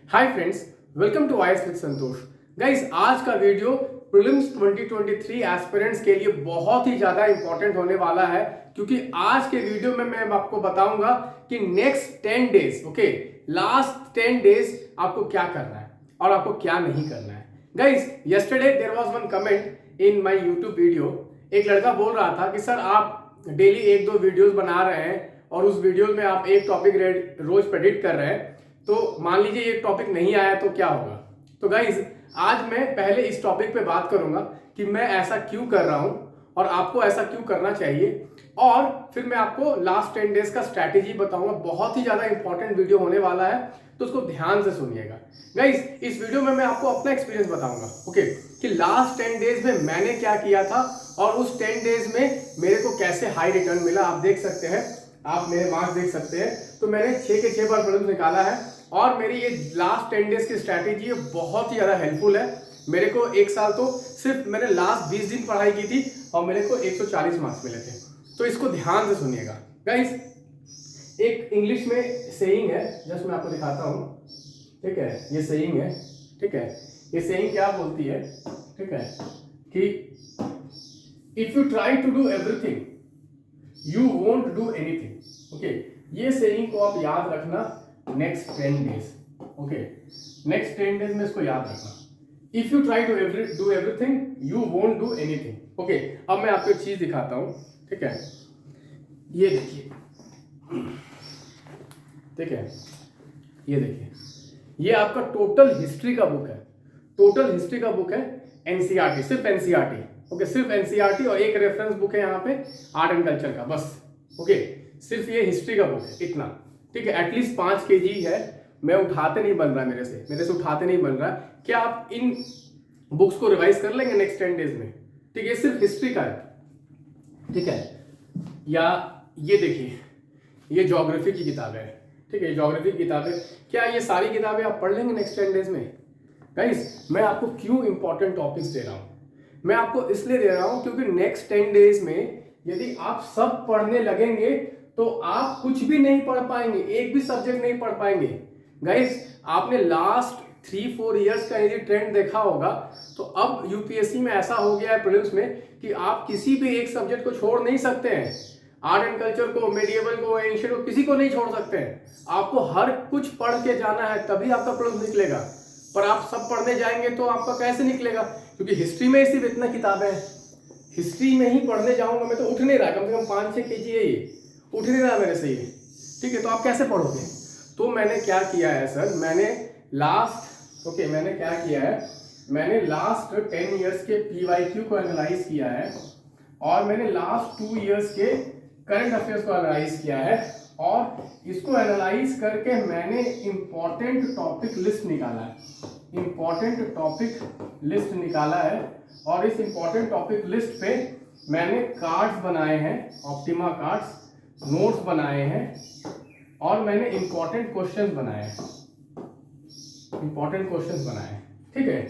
Hi friends, welcome to IAS with Santosh. Guys, आज का video prelims 2023 aspirants के लिए बहुत ही ज्यादा इंपॉर्टेंट होने वाला है, क्योंकि आज के वीडियो में मैं आपको बताऊंगा कि next 10 days, okay, last 10 days आपको क्या करना है और आपको क्या नहीं करना है। Guys, yesterday there was one comment in my YouTube video. एक लड़का बोल रहा था कि सर आप डेली एक दो वीडियोस बना रहे हैं और उस वीडियो में आप एक टॉपिक रोज प्रेडिक्ट कर रहे हैं, तो मान लीजिए ये टॉपिक नहीं आया तो क्या होगा। तो गाइज, आज मैं पहले इस टॉपिक पे बात करूंगा कि मैं ऐसा क्यों कर रहा हूं और आपको ऐसा क्यों करना चाहिए, और फिर मैं आपको लास्ट 10 डेज का स्ट्रैटेजी बताऊंगा। बहुत ही ज्यादा इंपॉर्टेंट वीडियो होने वाला है, तो उसको ध्यान से सुनिएगा। गाइज, इस वीडियो में मैं आपको अपना एक्सपीरियंस बताऊंगा, ओके, कि लास्ट 10 डेज में मैंने क्या किया था और उस 10 डेज में मेरे को कैसे हाई रिटर्न मिला। आप देख सकते हैं, आप मेरे मार्क्स देख सकते हैं। तो मैंने 6 के 6 बार प्रीलिम्स निकाला है और मेरी ये लास्ट 10 डेज की स्ट्रैटेजी बहुत ही ज्यादा हेल्पफुल है। मेरे को एक साल तो सिर्फ मैंने लास्ट 20 दिन पढ़ाई की थी और मेरे को 140 मार्क्स मिले थे। तो इसको ध्यान से सुनिएगा। गाइस, एक इंग्लिश में सेइंग है, जस्ट मैं आपको दिखाता हूं, ठीक है। ये सेइंग है, ठीक है। ये सेइंग क्या बोलती है, ठीक है, कि if you try to do everything you won't do anything. Okay, ये सेइंग को आप याद रखना next 10 days. Okay, next 10 days में इसको याद रखना। If you try to do everything you won't do anything. Okay, अब मैं आपको एक चीज दिखाता हूं, ठीक है। ये देखिए, ठीक है, ये देखिए, ये आपका टोटल हिस्ट्री का बुक है। टोटल हिस्ट्री का बुक है, एनसीईआरटी, सिर्फ एनसीईआरटी। ओके, सिर्फ एनसीईआरटी और एक रेफरेंस बुक है यहाँ पे आर्ट एंड कल्चर का, बस। ओके, सिर्फ ये हिस्ट्री का बुक है, इतना, ठीक है। एटलीस्ट 5 kg है, मैं उठाते नहीं बन रहा, मेरे से उठाते नहीं बन रहा। क्या आप इन बुक्स को रिवाइज कर लेंगे नेक्स्ट 10 डेज में? ठीक है, सिर्फ हिस्ट्री का है, ठीक है। या ये देखिए, ये ज्योग्राफी की किताबें है, ठीक है, ज्योग्राफी की किताबें। क्या ये सारी किताबें आप पढ़ लेंगे नेक्स्ट 10 डेज में? गाइस, मैं आपको क्यों इंपॉर्टेंट टॉपिक्स दे रहा हूं? मैं आपको इसलिए दे रहा हूं क्योंकि नेक्स्ट 10 डेज में यदि आप सब पढ़ने लगेंगे तो आप कुछ भी नहीं पढ़ पाएंगे, एक भी सब्जेक्ट नहीं पढ़ पाएंगे। गाइस, आपने लास्ट 3-4 इयर्स का यदि ट्रेंड देखा होगा तो अब यूपीएससी में ऐसा हो गया है प्रीलिम्स में कि आप किसी भी एक सब्जेक्ट को छोड़ नहीं सकते हैं। आर्ट एंड कल्चर को, मेडिएवल को, एंशिएंट को, किसी को नहीं छोड़ सकते हैं। आपको हर कुछ पढ़ के जाना है, तभी आपका प्रीलिम्स निकलेगा। पर आप सब पढ़ने जाएंगे तो आपका कैसे निकलेगा? क्योंकि हिस्ट्री में सिर्फ इतना किताबें हैं। हिस्ट्री में ही पढ़ने जाऊंगा मैं तो उठ नहीं रहा, कम से कम 5-6 kg है, ये उठ नहीं रहा मेरे से ये, ठीक है। तो आप कैसे पढ़ोगे? तो मैंने क्या किया है सर, मैंने क्या किया है, मैंने लास्ट 10 इयर्स के पीवाईक्यू को एनालाइज किया है और मैंने लास्ट 2 इयर्स के करंट अफेयर्स को एनालाइज किया है और इसको एनालाइज करके मैंने इंपॉर्टेंट टॉपिक लिस्ट निकाला है। इंपॉर्टेंट टॉपिक लिस्ट निकाला है और इस इंपॉर्टेंट टॉपिक लिस्ट पे मैंने कार्ड्स बनाए हैं, ऑप्टिमा कार्ड्स, नोट्स बनाए हैं और मैंने इंपॉर्टेंट क्वेश्चंस बनाए हैं, ठीक है।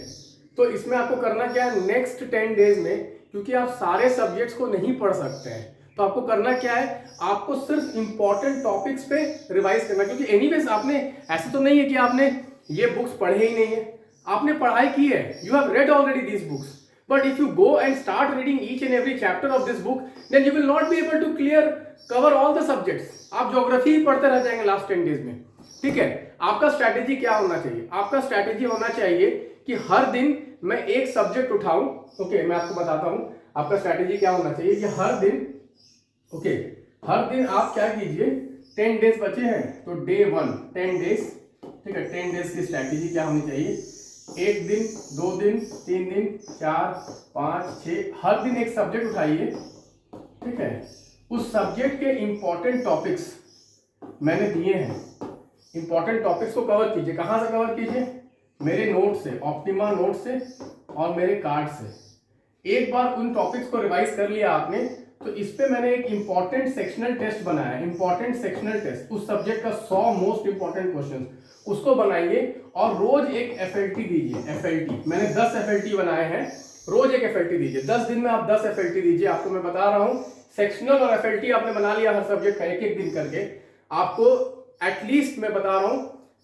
तो इसमें आपको करना क्या है नेक्स्ट 10 डेज में, क्योंकि आप सारे सब्जेक्ट्स को नहीं पढ़ सकते हैं, तो आपको करना क्या है, आपको सिर्फ इंपॉर्टेंट टॉपिक्स पे रिवाइज करना। क्योंकि एनीवेज आपने, ऐसे तो नहीं है कि आपने ये बुक्स पढ़े ही नहीं है, आपने पढ़ाई की है, you have read already these books. But if you go and start reading each and every chapter of this book, then you will not be able to cover all the subjects. आप geography ही पढ़ते रह जाएंगे last 10 days में, ठीक है। आपका strategy क्या होना चाहिए? आपका स्ट्रैटेजी होना चाहिए कि हर दिन मैं एक सब्जेक्ट उठाऊं। ओके, मैं आपको बताता हूं आपका स्ट्रैटेजी क्या होना चाहिए कि हर दिन, ओके, हर दिन आप क्या कीजिए, 10 डेज बचे हैं तो डे 1 10 डेज, ठीक है। 10 डेज की स्ट्रैटेजी क्या होनी चाहिए? 1 दिन, 2 दिन, 3 दिन, 4, 5, 6, हर दिन एक सब्जेक्ट उठाइए, ठीक है। उस सब्जेक्ट के इंपॉर्टेंट टॉपिक्स मैंने दिए हैं, इंपॉर्टेंट टॉपिक्स को कवर कीजिए। कहां से कवर कीजिए? मेरे नोट से, ऑप्टिमा नोट से और मेरे कार्ड से। एक बार उन टॉपिक्स को रिवाइज कर लिया आपने तो इस पे मैंने एक इंपॉर्टेंट सेक्शनल टेस्ट बनाया है। इंपॉर्टेंट सेक्शनल टेस्ट, उस सब्जेक्ट का 100 मोस्ट इंपॉर्टेंट क्वेश्चन, उसको बनाइए और रोज एक एफएलटी दीजिए। एफएलटी मैंने 10 एफएलटी बनाए हैं, रोज एक एफएलटी दीजिए। 10 दिन में आप 10 एफएलटी दीजिए। आपको मैं बता रहा हूं, सेक्शनल और एफएलटी आपने बना लिया हर सब्जेक्ट का एक एक दिन करके, आपको एटलीस्ट मैं बता रहा हूं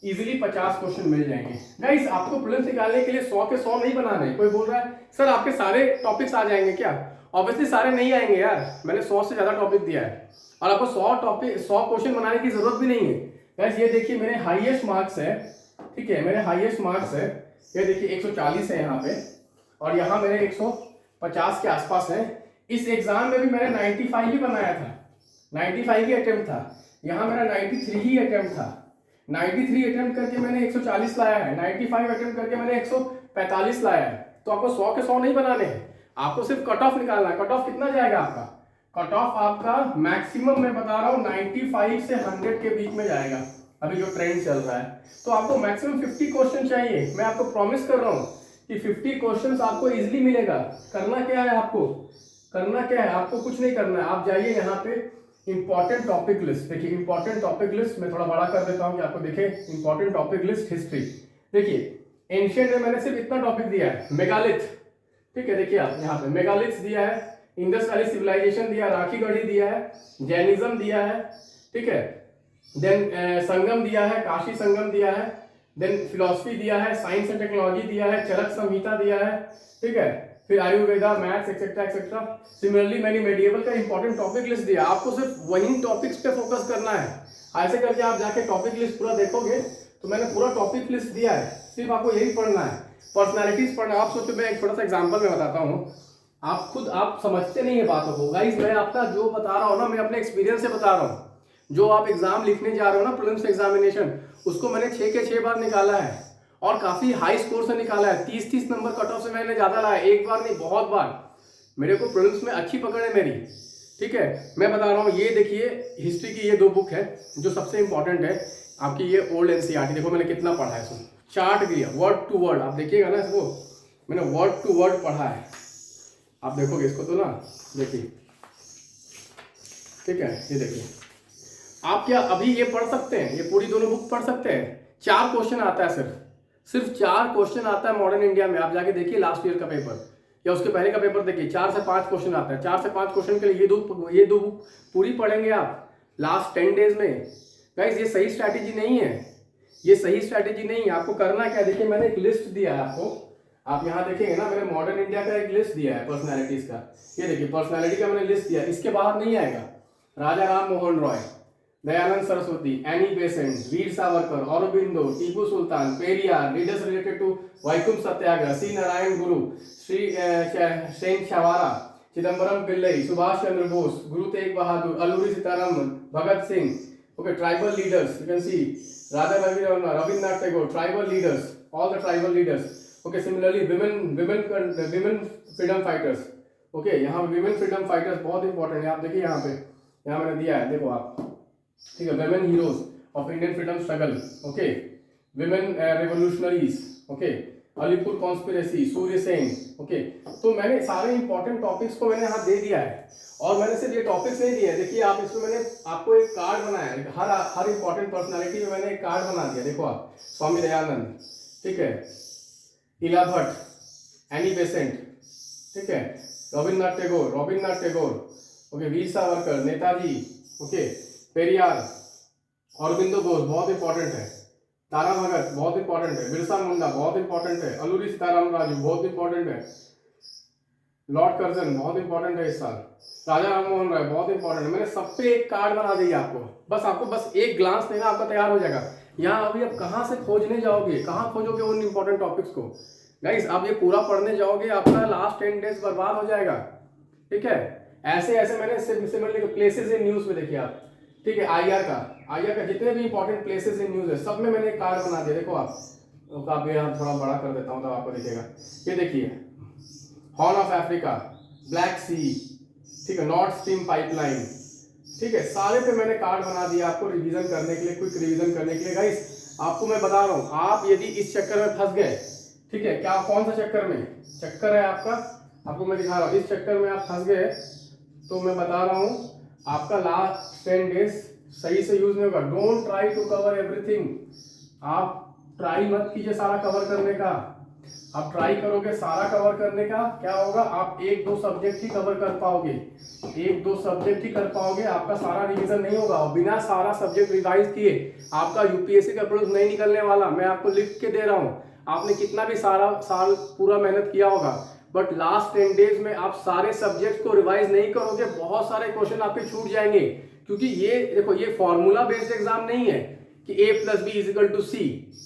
इजीली 50 क्वेश्चन मिल जाएंगे। गाइस आपको प्रीलिम्स निकालने के लिए 100 के 100 नहीं बनाने। कोई बोल रहा है सर आपके सारे टॉपिक्स आ जाएंगे क्या? ऑब्वियसली सारे नहीं आएंगे यार, मैंने 100 से ज्यादा टॉपिक दिया है और आपको 100 क्वेश्चन बनाने की जरूरत भी नहीं है। गाइस ये देखिए मेरे हाईएस्ट मार्क्स है, ठीक है, मेरे हाईएस्ट मार्क्स है, ये देखिए 140 है यहाँ पे और यहाँ मेरे 150 के आसपास है। इस एग्जाम में भी मैंने 95 ही बनाया था, 95 ही अटेम्प्ट था। यहाँ मेरा 93 ही अटेम्प्ट था, 93 अटेम्प्ट करके मैंने 140 लाया है, 95 अटेम्प्ट करके मैंने 145 लाया है। तो आपको 100 के 100 नहीं बनाने हैं, आपको सिर्फ कट ऑफ निकालना है। कट ऑफ कितना जाएगा आपका? कट ऑफ आपका मैक्सिमम मैं बता रहा हूँ 95 से 100 के बीच में जाएगा, अभी जो ट्रेंड चल रहा है। तो आपको मैक्सिमम 50 क्वेश्चन चाहिए। मैं आपको प्रॉमिस कर रहा हूँ कि 50 क्वेश्चंस आपको इजीली मिलेगा। करना क्या है आपको? करना क्या है? आपको कुछ नहीं करना है। आप जाइए यहाँ पे इंपॉर्टेंट टॉपिक लिस्ट, देखिए इंपॉर्टेंट टॉपिक लिस्ट मैं थोड़ा बड़ा कर देता हूँ कि आपको दिखे। इंपॉर्टेंट टॉपिक लिस्ट हिस्ट्री, देखिए एंशिएंट में मैंने सिर्फ इतना टॉपिक दिया है, मेगालिथ, ठीक है, देखिए आप यहाँ पे मेगालिथ्स दिया है, इंडस वैली सिविलाइजेशन दिया, राखी गढ़ी दिया है, जैनिज्म दिया है, ठीक है, देन संगम दिया है, काशी संगम दिया है, देन फिलोसफी दिया है, साइंस एंड टेक्नोलॉजी दिया है, चरक संहिता दिया है, ठीक है, फिर Ayurveda, maths etcetera etcetera. Similarly मैंने मेडिएवल का इंपॉर्टेंट टॉपिक लिस्ट दिया। आपको सिर्फ वही टॉपिक्स पे फोकस करना है। ऐसे करके आप जाके टॉपिक लिस्ट पूरा देखोगे तो मैंने पूरा टॉपिक लिस्ट दिया है, सिर्फ आपको यही पढ़ना है। पर्सनैलिटीज पढ़ना। आप सोचो, मैं एक छोटा सा एग्जाम्पल में बताता हूँ, आप खुद आप समझते नहीं है बातों को। गाइस मैं आपका जो बता रहा हूँ ना, मैं अपने एक्सपीरियंस से बता रहा हूँ। जो आप एग्जाम लिखने जा रहे हो ना, प्रीलिम्स एग्जामिनेशन, उसको मैंने 6 के 6 बार निकाला है और काफी हाई स्कोर से निकाला है। 30-30 नंबर कट ऑफ से मैंने ज्यादा लाया, एक बार नहीं बहुत बार। मेरे को प्रीलिम्स में अच्छी पकड़ है मेरी, ठीक है। मैं बता रहा हूँ, ये देखिए हिस्ट्री की ये 2 बुक है जो सबसे इंपॉर्टेंट है आपकी। ये ओल्ड एनसीईआरटी, देखो मैंने कितना पढ़ा है इसमें, चार्ट दिया वर्ड टू वर्ड। आप देखिएगा ना इसको, मैंने वर्ड टू वर्ड पढ़ा है। आप देखोगे इसको तो ना, देखिए, ठीक है, ये देखिए। आप क्या अभी ये पढ़ सकते हैं? ये पूरी दोनों बुक पढ़ सकते हैं? 4 क्वेश्चन आता है, सिर्फ 4 क्वेश्चन आता है मॉडर्न इंडिया में। आप जाके देखिए लास्ट ईयर का पेपर या उसके पहले का पेपर देखिए, 4 से 5 क्वेश्चन आता है। 4 से 5 क्वेश्चन के लिए ये दो बुक पूरी पढ़ेंगे आप लास्ट 10 डेज में। गाइस ये सही स्ट्रैटेजी नहीं है, ये सही स्ट्रैटेजी नहीं है। आपको करना क्या, देखिए मैंने एक लिस्ट दिया है आपको, आप यहाँ देखेंगे ना, मैंने मॉडर्न इंडिया का एक लिस्ट दिया है पर्सनैलिटीज का। ये देखिए पर्सनैलिटी का मैंने लिस्ट दिया, इसके बाहर नहीं आएगा। Raja Ram Mohan Roy, Dayanand Saraswati, Annie Besant, Veer Savarkar, Aurobindo, Tipu Sultan, Periyar, leaders related to Vaikunth Satyagraha, C Narayana Guru, Shri Sen शवारा, Chidambaram Pillai, Subhash Chandra Bose, Guru Tegh Bahadur, Alluri Sitaraman, Bhagat Singh, okay, tribal leaders, you can see Raja Rabindranath Tagore, tribal leaders, all the tribal leaders, okay. Similarly women freedom fighters, okay, यहाँ विमेन फ्रीडम फाइटर्स बहुत इंपॉर्टेंट है। आप देखिए यहाँ पे, यहाँ मैंने दिया है, देखो आप, ठीक है, women heroes of Indian freedom struggle, okay, women revolutionaries, okay, Alipur conspiracy, Surya Sen, okay. तो मैंने सारे इंपॉर्टेंट टॉपिक्स को मैंने यहाँ दे दिया है और मैंने सिर्फ ये टॉपिक्स नहीं दिए। देखिए आप इसमें मैंने आपको एक कार्ड बनाया है, हर इंपॉर्टेंट पर्सनालिटी में मैंने एक कार्ड बना दिया। देखो आप, स्वामी दयानंद, ठीक है, इला भट्ट, एनी बेसेंट, ठीक है, रविन्द्रनाथ टैगोर, ओके, वीर सावरकर, नेताजी, ओके, पेरियार, औरबिंदो घोष बहुत इंपॉर्टेंट है, तारा भगत बहुत इंपॉर्टेंट है, बिरसा मुंडा बहुत इंपॉर्टेंट है, अल्लूरी सीताराम राजू बहुत इंपॉर्टेंट है, लॉर्ड कर्जन बहुत इंपॉर्टेंट है इस साल, राजा राममोहन राय बहुत इंपॉर्टेंट है। मैंने सब पे एक कार्ड बना दिया आपको बस एक ग्लांस देना, आपका तैयार हो जाएगा। यहाँ अभी आप कहाँ से खोजने जाओगे, कहाँ खोजोगे उन इंपॉर्टेंट टॉपिक्स को? गाइस आप ये पूरा पढ़ने जाओगे, आपका लास्ट 10 डेज बर्बाद हो जाएगा, ठीक है। ऐसे ऐसे मैंने सिमिलरली प्लेसेस इन न्यूज में देखिए आप, ठीक है, आईआर का जितने भी इंपॉर्टेंट प्लेसेस इन न्यूज है सब में मैंने एक कार्ड बना दिया। देखो आप यहाँ थोड़ा बड़ा कर देता हूँ तब आपको दिखेगा। ये देखिए, हॉर्न ऑफ अफ्रीका, ब्लैक सी, ठीक है, नॉर्थ स्ट्रीम पाइपलाइन, ठीक है, सारे पे मैंने कार्ड बना दिया आपको रिवीजन करने के लिए, क्विक रिवीजन करने के लिए। गाइस आपको मैं बता रहा हूँ, आप यदि इस चक्कर में फंस गए, ठीक है, क्या कौन सा चक्कर है आपका, आपको मैं दिखा रहा हूँ, इस चक्कर में आप फंस गए तो मैं बता रहा हूँ आपका लास्ट 10 डेज सही से यूज नहीं होगा। Don't try to cover everything, आप ट्राई मत कीजिए सारा कवर करने का, आप ट्राई करोगे सारा कवर करने का, क्या होगा, आप एक दो सब्जेक्ट ही कवर कर पाओगे, एक दो सब्जेक्ट ही कर पाओगे, आपका सारा रिवीजन नहीं होगा। और बिना सारा सब्जेक्ट रिवाइज किए आपका यूपीएससी का प्रीलिम्स नहीं निकलने वाला। मैं आपको लिख के दे रहा हूँ, आपने कितना भी सारा साल पूरा मेहनत किया होगा, बट लास्ट 10 डेज में आप सारे सब्जेक्ट को रिवाइज नहीं करोगे, बहुत सारे क्वेश्चन आपके छूट जाएंगे। क्योंकि ये देखो, ये फॉर्मूला बेस्ड एग्जाम नहीं है कि A+B=C,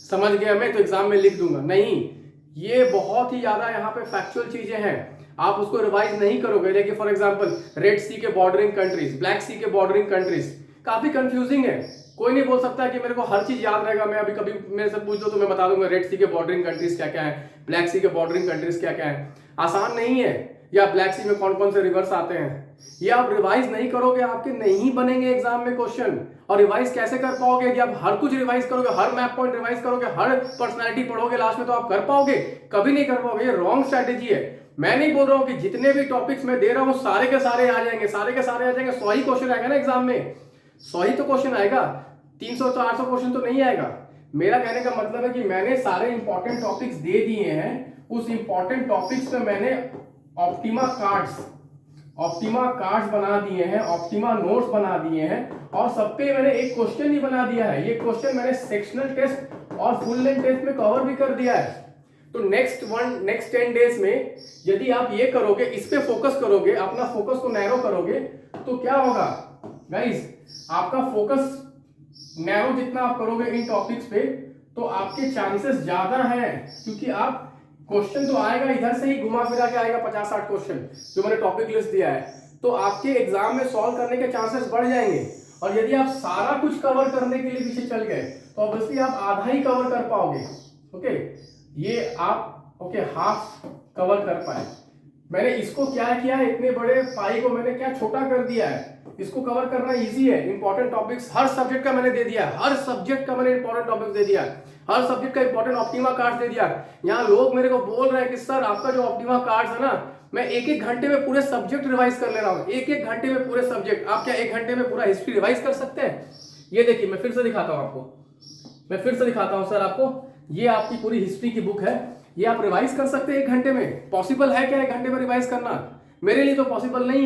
समझ गया मैं तो एग्जाम में लिख दूंगा, नहीं, ये बहुत ही ज्यादा यहाँ पे फैक्चुअल चीजें हैं, आप उसको रिवाइज नहीं करोगे। देखिए फॉर एग्जांपल, रेड सी के बॉर्डरिंग कंट्रीज, ब्लैक सी के बॉर्डरिंग कंट्रीज, काफी कंफ्यूजिंग है। कोई नहीं बोल सकता कि मेरे को हर चीज याद रहेगा। मैं अभी कभी मेरे से पूछ दो तो मैं बता दूंगा रेड सी के बॉर्डरिंग कंट्रीज क्या क्या है, ब्लैक सी के बॉर्डरिंग कंट्रीज क्या क्या है, आसान नहीं है। या ब्लैक सी में कौन कौन से रिवर्स आते हैं, ये आप रिवाइज नहीं करोगे, आपके नहीं बनेंगे एग्जाम में क्वेश्चन। और रिवाइज कैसे कर पाओगे, यदि आप हर कुछ रिवाइज करोगे, हर मैप पॉइंट रिवाइज करोगे, हर पर्सनालिटी पढ़ोगे लास्ट में, तो आप कर पाओगे? कभी नहीं कर पाओगे। ये रॉन्ग स्ट्रेटेजी है। मैं नहीं बोल रहा हूं कि जितने भी टॉपिक्स मैं दे रहा हूं सारे के सारे आ जाएंगे, सारे के सारे आ जाएंगे। 100 ही क्वेश्चन आएगा ना एग्जाम में, 100 ही तो क्वेश्चन आएगा, 300-400 क्वेश्चन तो नहीं आएगा। मेरा कहने का मतलब है कि मैंने सारे इंपॉर्टेंट टॉपिक्स दे दिए हैं, उस इंपॉर्टेंट टॉपिक्स पे मैंने ऑप्टिमा कार्ड्स बना दिए हैं, ऑप्टिमा नोट्स बना दिए हैं, और सब पे मैंने एक क्वेश्चन ही बना दिया है। ये क्वेश्चन मैंने सेक्शनल टेस्ट और फुल लेंथ टेस्ट में कवर भी कर दिया है। तो नेक्स्ट 10 डेज में यदि आप ये करोगे, इस पे फोकस करोगे, अपना फोकस को नैरो करोगे, तो क्या होगा गाइस, आपका फोकस नैरो जितना आप करोगे इन टॉपिक्स पे, तो आपके चांसेस ज्यादा हैं, क्योंकि आप क्वेश्चन तो आएगा इधर से ही घुमा फिरा के आएगा, 50-60 क्वेश्चन जो मैंने टॉपिक लिस्ट दिया है, तो आपके एग्जाम में सॉल्व करने के चांसेस बढ़ जाएंगे। और यदि आप सारा कुछ कवर करने के लिए पीछे चल गए तो ऑब्वियसली आप आधा ही कवर कर पाओगे। ओके, ये आप हाफ कवर कर पाए। मैंने इसको क्या किया है, इतने बड़े पाई को मैंने क्या छोटा कर दिया है। इसको कवर करना इजी है। इंपॉर्टेंट टॉपिक्स हर सब्जेक्ट का मैंने दे दिया है, हर सब्जेक्ट का मैंने इंपॉर्टेंट टॉपिक्स दे दिया है, हर सब्जेक्ट का इंपॉर्टेंट ऑप्टिमा कार्ड्स दे दिया। यहाँ लोग मेरे को बोल रहे हैं कि सर आपका जो ऑप्टिमा कार्ड्स है ना, मैं एक घंटे में पूरे सब्जेक्ट रिवाइज कर ले रहा हूँ, एक घंटे में पूरे सब्जेक्ट। आप क्या 1 घंटे में पूरा हिस्ट्री रिवाइज कर सकते हैं? ये देखिए, मैं फिर से दिखाता हूँ आपको, सर आपको, ये आपकी पूरी हिस्ट्री की बुक है, ये आप रिवाइज कर सकते हैं 1 घंटे में। पॉसिबल है क्या 1 घंटे में रिवाइज करना? मेरे लिए तो पॉसिबल नहीं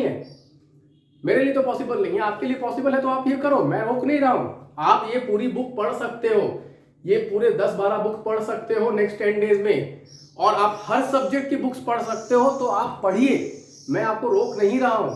है, आपके लिए पॉसिबल है तो आप ये करो, मैं रोक नहीं रहा हूं। आप ये पूरी बुक पढ़ सकते हो, ये पूरे 10-12 बुक पढ़ सकते हो नेक्स्ट 10 डेज में, और आप हर सब्जेक्ट की बुक्स पढ़ सकते हो, तो आप पढ़िए, मैं आपको रोक नहीं रहा हूं।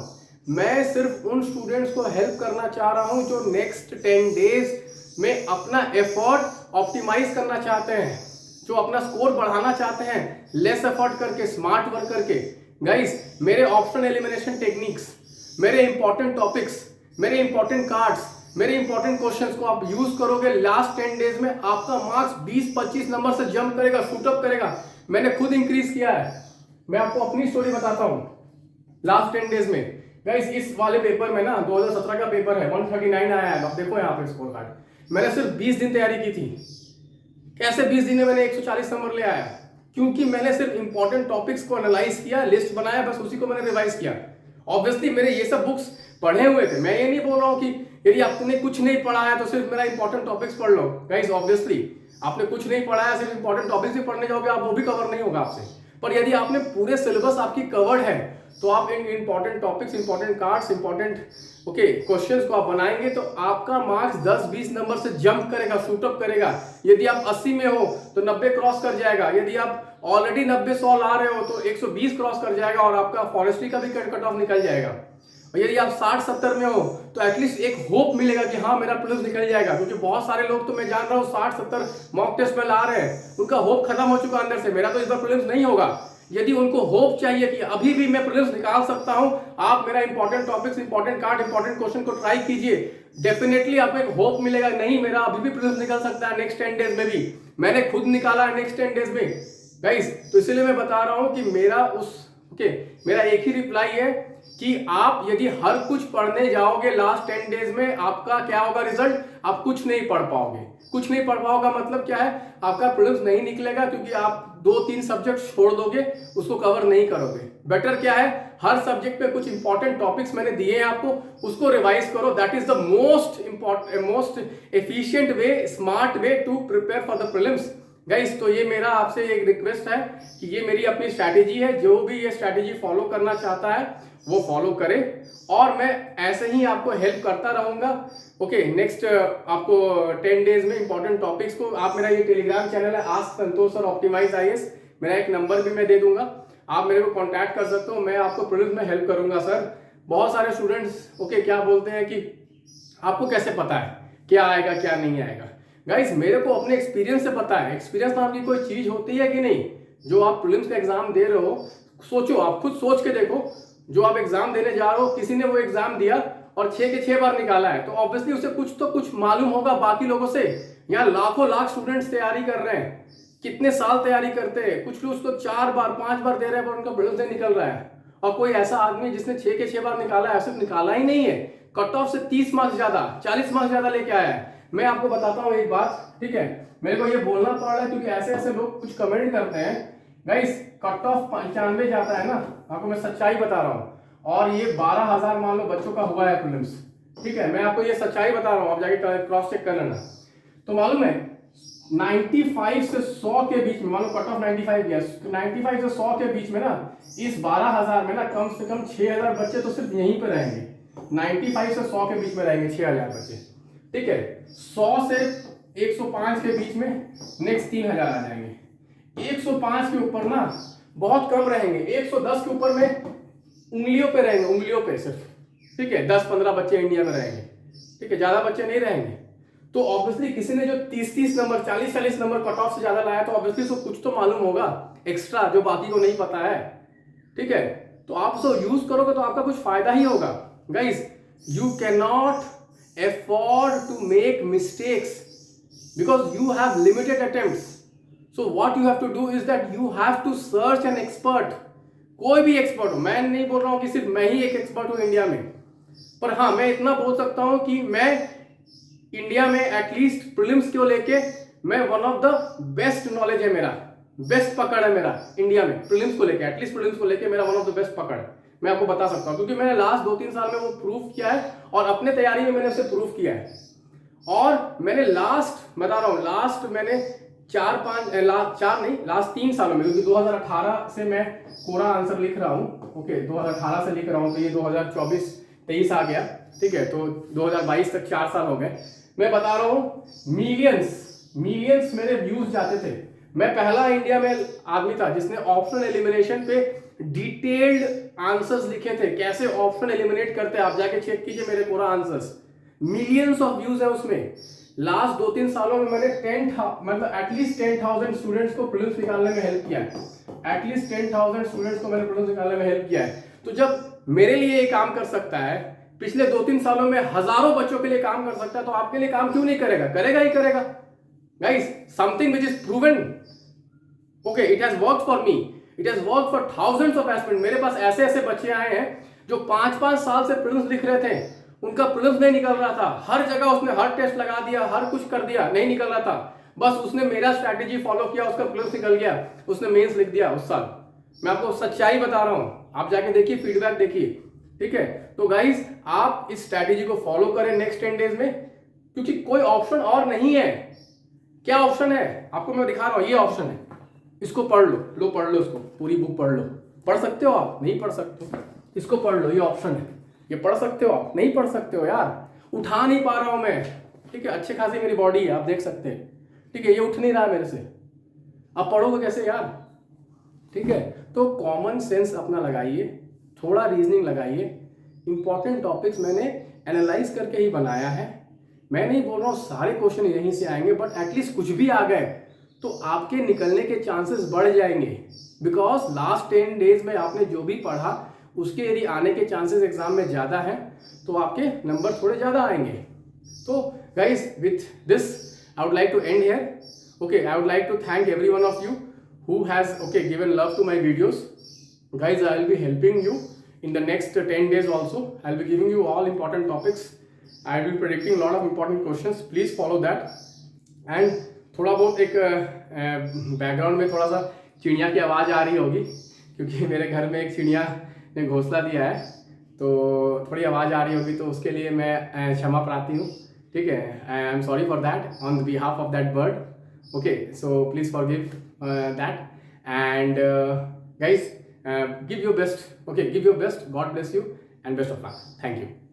मैं सिर्फ उन स्टूडेंट्स को हेल्प करना चाह रहा हूं जो नेक्स्ट 10 डेज में अपना एफर्ट ऑप्टिमाइज करना चाहते हैं, जो अपना स्कोर बढ़ाना चाहते हैं, लेस एफर्ट करके, स्मार्ट वर्क करके। गाइस, मेरे ऑप्शन एलिमिनेशन टेक्निक्स, मेरे इंपॉर्टेंट टॉपिक्स, मेरे इंपॉर्टेंट कार्ड्स, मेरे इंपॉर्टेंट क्वेश्चंस को आप यूज करोगे, लास्ट 10 डेज में आपका मार्क्स 20-25 नंबर से जंप करेगा, शूटअप करेगा। मैंने खुद इंक्रीज किया है। मैं आपको अपनी स्टोरी बताता हूं। लास्ट 10 डेज में गाइस, इस वाले पेपर में ना, 2017 का पेपर है, 139 आया है। आप देखो यहाँ पे स्कोर कार्ड, मैंने सिर्फ 20 दिन तैयारी की थी। कैसे 20 दिन में मैंने 140 नंबर ले आया? क्योंकि मैंने सिर्फ इंपॉर्टेंट टॉपिक्स को एनालाइज किया, लिस्ट बनाया, बस उसी को मैंने रिवाइज किया। ऑब्वियसली मेरे ये सब बुक्स पढ़े हुए थे। मैं ये नहीं बोल रहा हूँ कि यदि आपने कुछ नहीं पढ़ा है तो सिर्फ मेरा इंपॉर्टेंट टॉपिक्स पढ़ लो। गाइस, ऑब्वियसली आपने कुछ नहीं पढ़ा है, सिर्फ इंपॉर्टेंट टॉपिक्स भी पढ़ने जाओगे आप, वो भी कवर नहीं होगा आपसे। पर यदि आपने पूरे सिलेबस आपकी कवर्ड है, तो आप इन important topics, important cards, important questions को आप बनाएंगे, तो आपका मार्क्स 10-20 नंबर से जंप करेगा, शूटअप करेगा। यदि आप 80 में हो तो 90 क्रॉस कर जाएगा। यदि आप ऑलरेडी 90-100 ला रहे हो तो 120 क्रॉस कर जाएगा, और आपका फॉरेस्ट्री का भी कट ऑफ निकल जाएगा। और यदि आप 60-70 में हो तो एटलीस्ट एक होप मिलेगा कि हाँ, मेरा प्लस निकल जाएगा। क्योंकि बहुत सारे लोग तो मैं जान रहा हूँ 60-70 मॉक टेस्ट में ला रहे हैं, उनका होप खत्म हो चुका अंदर से, मेरा तो इस बार प्रीलिम्स नहीं होगा। यदि उनको होप चाहिए कि अभी भी मैं प्रीलिम्स निकाल सकता हूं, आप मेरा important topics, important card, important question को ट्राई कीजिए, डेफिनेटली आपको एक होप मिलेगा। नहीं, मेरा अभी भी प्रीलिम्स निकल सकता है नेक्स्ट 10 डेज में भी, मैंने खुद निकाला है नेक्स्ट 10 डेज में गाइस। तो इसलिए मैं बता रहा हूं कि मेरा एक ही रिप्लाई है कि आप यदि हर कुछ पढ़ने जाओगे लास्ट 10 डेज में, आपका क्या होगा रिजल्ट? आप कुछ नहीं पढ़ पाओगे। कुछ नहीं पढ़ पाओगा मतलब क्या है? आपका प्रीलिम्स नहीं निकलेगा, क्योंकि आप 2-3 सब्जेक्ट छोड़ दोगे, उसको कवर नहीं करोगे। बेटर क्या है, हर सब्जेक्ट पे कुछ इंपॉर्टेंट टॉपिक्स मैंने दिए हैं आपको, उसको रिवाइज करो। That is the most efficient way, smart way to prepare for the prelims. Guys तो ये मेरा आपसे एक रिक्वेस्ट है कि ये मेरी अपनी स्ट्रैटेजी है, जो भी ये स्ट्रैटेजी फॉलो करना चाहता है वो फॉलो करे और मैं ऐसे ही आपको हेल्प करता रहूंगा। ओके, नेक्स्ट आपको 10 डेज में इंपॉर्टेंट टॉपिक्स को, आप मेरा ये टेलीग्राम चैनल है आस्क संतोष और ऑप्टिमाइज आईएएस, मेरा एक नंबर भी मैं दे दूंगा, आप मेरे को कांटेक्ट कर सकते हो, मैं आपको प्रीलिम्स में हेल्प करूंगा सर। बहुत सारे स्टूडेंट्स ओके क्या बोलते हैं कि आपको कैसे पता है क्या आएगा क्या नहीं आएगा। गाइस मेरे को अपने एक्सपीरियंस से पता है, एक्सपीरियंस नाम की कोई चीज होती है कि नहीं। जो आप प्रीलिम्स का एग्जाम दे रहे हो, सोचो, आप खुद सोच के देखो, जो आप एग्जाम देने जा रहे हो, किसी ने वो एग्जाम दिया और 6 के 6 बार निकाला है, तो ऑब्वियसली उसे कुछ तो कुछ मालूम होगा बाकी लोगों से। यहाँ लाखों लाख स्टूडेंट्स तैयारी कर रहे हैं, कितने साल तैयारी करते हैं, कुछ लोग उसको 4 बार 5 बार दे रहे हैं पर उनका प्रीलिम्स नहीं निकल रहा है। और कोई ऐसा आदमी जिसने 6 के 6 बार निकाला है, सिर्फ निकाला ही नहीं है, कट ऑफ से 30 मार्क्स ज्यादा, 40 मार्क्स ज्यादा लेके आया है। मैं आपको बताता हूँ एक बात, ठीक है, मेरे को ये बोलना पड़ रहा है क्योंकि ऐसे ऐसे लोग कुछ कमेंट करते हैं। गाइस कट ऑफ 95 जाता है ना, आपको मैं सच्चाई बता रहा हूँ, और ये 12,000 मान लो बच्चों का हुआ है प्रीलिम्स, ठीक है, मैं आपको ये सच्चाई बता रहा हूँ, आप जाके क्रॉस चेक कर लेना। तो मालूम है 95 से 100 के बीच में, मान लो कट ऑफ 95 गया, 95 से 100 के बीच में ना, इस 12,000 में ना कम से कम 6,000 बच्चे तो सिर्फ यहीं पे रहेंगे। 95 से 100 के बीच में रहेंगे 6,000 बच्चे, ठीक है। 100 से 105 के बीच में नेक्स्ट 3,000 आ जाएंगे। 105 के ऊपर ना बहुत कम रहेंगे, 110 के ऊपर में उंगलियों पे रहेंगे, उंगलियों पे सिर्फ, ठीक है, 10-15 बच्चे इंडिया में रहेंगे, ठीक है, ज्यादा बच्चे नहीं रहेंगे। तो ऑब्वियसली किसी ने जो 30-30 नंबर 40-40 नंबर कट ऑफ से ज्यादा लाया, तो ऑब्वियसली उसको कुछ तो मालूम होगा एक्स्ट्रा जो बाकी को नहीं पता है, ठीक है। तो आप उसको यूज करोगे तो आपका कुछ फायदा ही होगा। Guys you can not afford to make mistakes because you have limited attempts. So what you have to do is that you have to search an expert. कोई भी एक्सपर्ट हो, मैं नहीं बोल रहा हूं कि सिर्फ मैं ही एक एक्सपर्ट हूं इंडिया में, पर हाँ मैं इतना बोल सकता हूं कि मैं इंडिया में एटलीस्ट प्रीलिम्स को लेके मैं one of the best knowledge है मेरा, बेस्ट पकड़ है मेरा इंडिया में प्रीलिम्स को लेके, एटलीस्ट प्रीलिम्स को लेके मेरा वन ऑफ द बेस्ट पकड़ मैं आपको बता सकता हूं, क्योंकि मैंने लास्ट 2-3 साल में वो प्रूफ किया है और अपने तैयारी में मैंने उसे प्रूफ किया है। और मैंने लास्ट बता रहा हूं, लास्ट मैंने 3 सालों में, क्योंकि 2018 से मैं कोरा आंसर लिख रहा हूं, ओके 2018 से लिख रहा हूं, तो ये 2024-23 आ गया, ठीक है, तो 2022 तक 4 साल हो गए। मैं बता रहा हूं मिलियंस मेरे व्यूज जाते थे। मैं पहला इंडिया में आदमी था जिसने ऑप्शनल एलिमिनेशन पे डिटेल्ड आंसर्स लिखे थे, कैसे ऑप्शन एलिमिनेट करते हैं, आप जाके चेक कीजिए मेरे पूरा आंसर्स, मिलियंस ऑफ व्यूज है उसमें। लास्ट 2-3 सालों में मैंने मतलब एटलीस्ट 10,000 स्टूडेंट्स को प्रीलिम्स निकालने में हेल्प किया है, एटलीस्ट 10,000 स्टूडेंट्स को मैंने प्रीलिम्स निकालने में हेल्प किया है। तो जब मेरे लिए ये काम कर सकता है, पिछले 2-3 सालों में हजारों बच्चों के लिए काम कर सकता है, तो आपके लिए काम क्यों नहीं करेगा, करेगा ही करेगा। Guys something which is proven, okay it has worked for me, it has worked for thousands of aspirants. मेरे पास ऐसे ऐसे बच्चे आए हैं जो 5-5 साल से प्रीलिम्स लिख रहे थे, उनका प्रीलिम्स नहीं निकल रहा था, हर जगह उसने हर टेस्ट लगा दिया, हर कुछ कर दिया, नहीं निकल रहा था, बस उसने मेरा स्ट्रैटेजी फॉलो किया, उसका प्रीलिम्स निकल गया, उसने मेंस लिख दिया उस साल। मैं आपको सच्चाई बता रहा हूं, आप जाके देखिए, फीडबैक देखिए, ठीक है। तो गाइस आप इस स्ट्रैटेजी को फॉलो करें नेक्स्ट 10 डेज में, क्योंकि कोई ऑप्शन और नहीं है। क्या ऑप्शन है आपको मैं दिखा रहा हूं, ये ऑप्शन है, इसको पढ़ लो पढ़ लो, इसको पूरी बुक पढ़ लो, पढ़ सकते हो आप, नहीं पढ़ सकते इसको पढ़ लो, ये ऑप्शन है, ये पढ़ सकते हो आप, नहीं पढ़ सकते हो यार, उठा नहीं पा रहा हूं मैं, ठीक है, अच्छे खासी मेरी बॉडी है, आप देख सकते हैं, ठीक है, ये उठ नहीं रहा है मेरे से, आप पढ़ोगे कैसे यार, ठीक है। तो कॉमन सेंस अपना लगाइए, थोड़ा रीजनिंग लगाइए, इंपॉर्टेंट टॉपिक्स मैंने एनालाइज करके ही बनाया है, मैं नहीं बोल रहा हूँ सारे क्वेश्चन यहीं से आएंगे, बट एटलीस्ट कुछ भी आ गए तो आपके निकलने के चांसेस बढ़ जाएंगे, बिकॉज लास्ट 10 डेज में आपने जो भी पढ़ा उसके यदि आने के चांसेस एग्जाम में ज़्यादा हैं तो आपके नंबर थोड़े ज़्यादा आएंगे। तो guys with this I would like to end here, okay I would like to thank every one of you who has okay given love to my videos. Guys, I will be helping you in the next 10 days also. I will be giving you all important topics. I will be predicting a lot of important questions. Please follow that. And थोड़ा बहुत एक background में थोड़ा सा चिड़िया की आवाज़ आ रही होगी, क्योंकि मेरे घर में एक चिड़िया ने घोंसला दिया है, तो थोड़ी आवाज़ आ रही होगी, तो उसके लिए मैं क्षमा प्रार्थी हूँ, ठीक है, I am sorry for that on behalf of that bird, Okay, so please forgive that. And guys, give your best. Okay, give your best. God bless you and best of luck. Thank you.